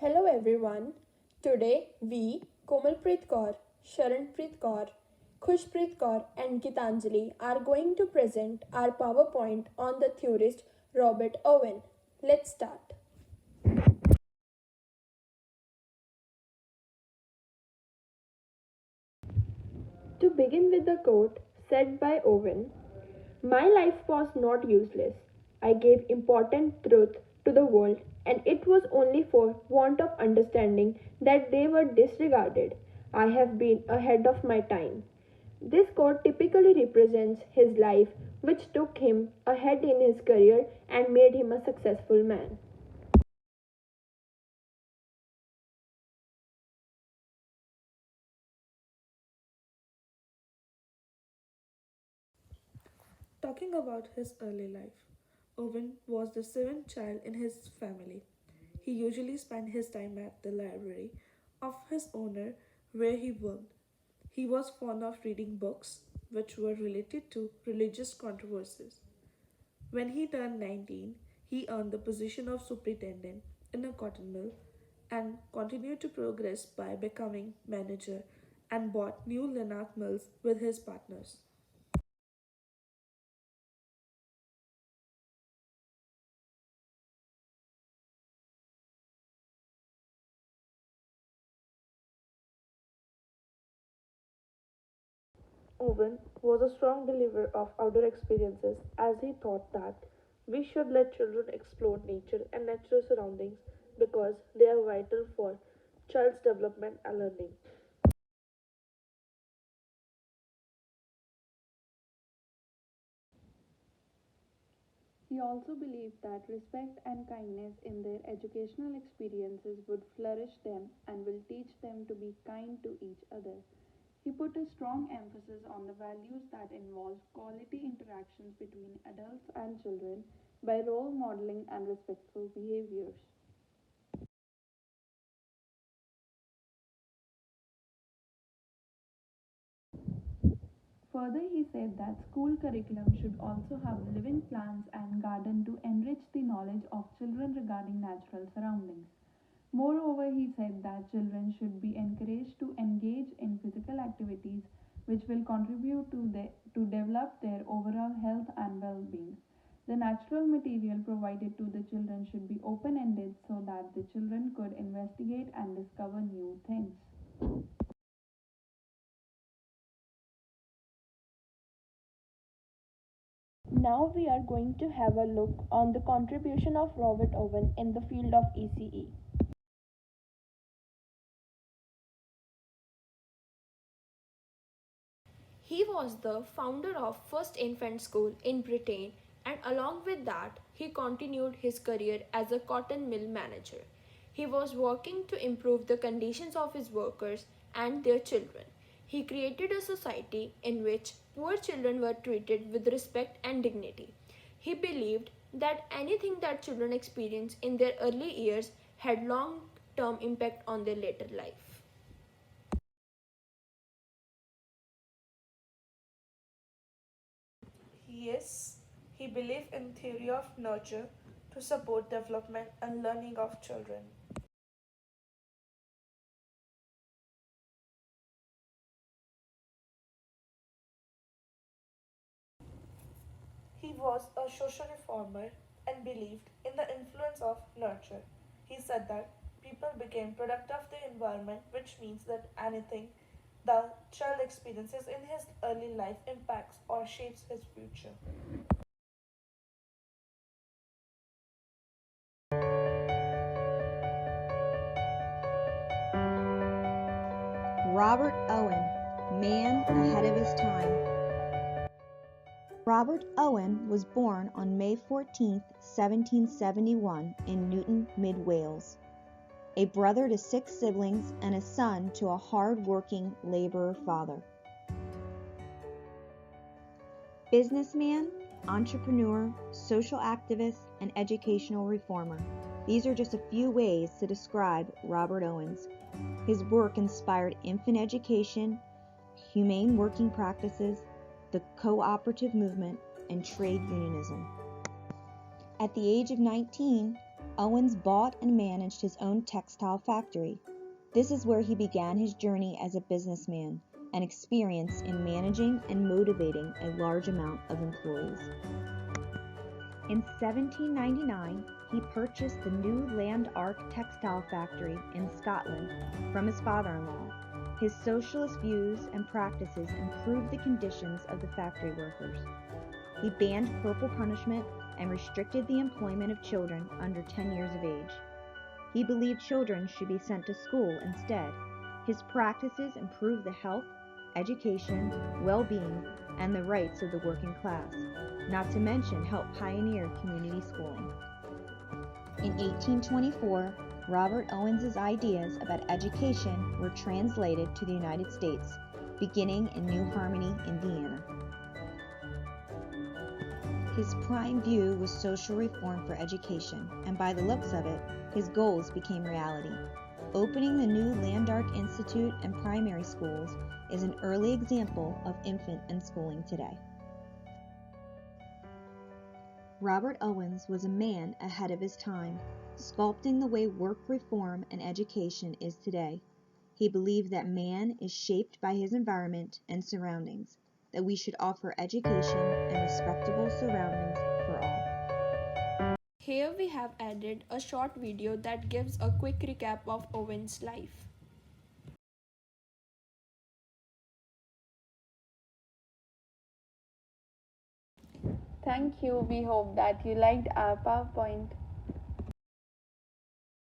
Hello everyone. Today we, Komalpreet Kaur, Sharanpreet Kaur, Khushpreet Kaur and Gitanjali are going to present our PowerPoint on the theorist Robert Owen. Let's start. To begin with the quote said by Owen, "My life was not useless. I gave important truth to the world, and it was only for want of understanding that they were disregarded. I have been ahead of my time." This quote typically represents his life, which took him ahead in his career and made him a successful man. Talking about his early life, Owen was the seventh child in his family. He usually spent his time at the library of his owner where he worked. He was fond of reading books which were related to religious controversies. When he turned 19, he earned the position of superintendent in a cotton mill and continued to progress by becoming manager and bought new Lanark mills with his partners. Owen was a strong believer of outdoor experiences as he thought that we should let children explore nature and natural surroundings because they are vital for child's development and learning. He also believed that respect and kindness in their educational experiences would flourish them and will teach them to be kind to each other. He put a strong emphasis on the values that involve quality interactions between adults and children by role modeling and respectful behaviors. Further, he said that school curriculum should also have living plants and garden to enrich the knowledge of children regarding natural surroundings. Moreover, he said that children should be encouraged to engage in physical activities which will contribute to develop their overall health and well-being. The natural material provided to the children should be open-ended so that the children could investigate and discover new things. Now we are going to have a look on the contribution of Robert Owen in the field of ECE. He was the founder of First Infant School in Britain, and along with that, he continued his career as a cotton mill manager. He was working to improve the conditions of his workers and their children. He created a society in which poor children were treated with respect and dignity. He believed that anything that children experience in their early years had long term impact on their later life. Yes, he believed in theory of nurture to support development and learning of children. He was a social reformer and believed in the influence of nurture. He said that people became product of the environment, which means that anything the child experiences in his early life impacts or shapes his future. Robert Owen, man ahead of his time. Robert Owen was born on May 14, 1771 in Newton, Mid Wales. A brother to 6 siblings and a son to a hard-working laborer father. Businessman, entrepreneur, social activist, and educational reformer. These are just a few ways to describe Robert Owens. His work inspired infant education, humane working practices, the cooperative movement, and trade unionism. At the age of 19, Owens bought and managed his own textile factory. This is where he began his journey as a businessman and experience in managing and motivating a large amount of employees. In 1799, he purchased the new Landark textile factory in Scotland from his father-in-law. His socialist views and practices improved the conditions of the factory workers. He banned corporal punishment and restricted the employment of children under 10 years of age. He believed children should be sent to school instead. His practices improved the health, education, well-being, and the rights of the working class, not to mention help pioneer community schooling. In 1824, Robert Owens's ideas about education were translated to the United States, beginning in New Harmony, Indiana. His prime view was social reform for education, and by the looks of it, his goals became reality. Opening the new Landark Institute and primary schools is an early example of infant unschooling today. Robert Owens was a man ahead of his time, sculpting the way work reform and education is today. He believed that man is shaped by his environment and surroundings, that we should offer education and respectable surroundings for all. Here we have added a short video that gives a quick recap of Owen's life. Thank you. We hope that you liked our PowerPoint.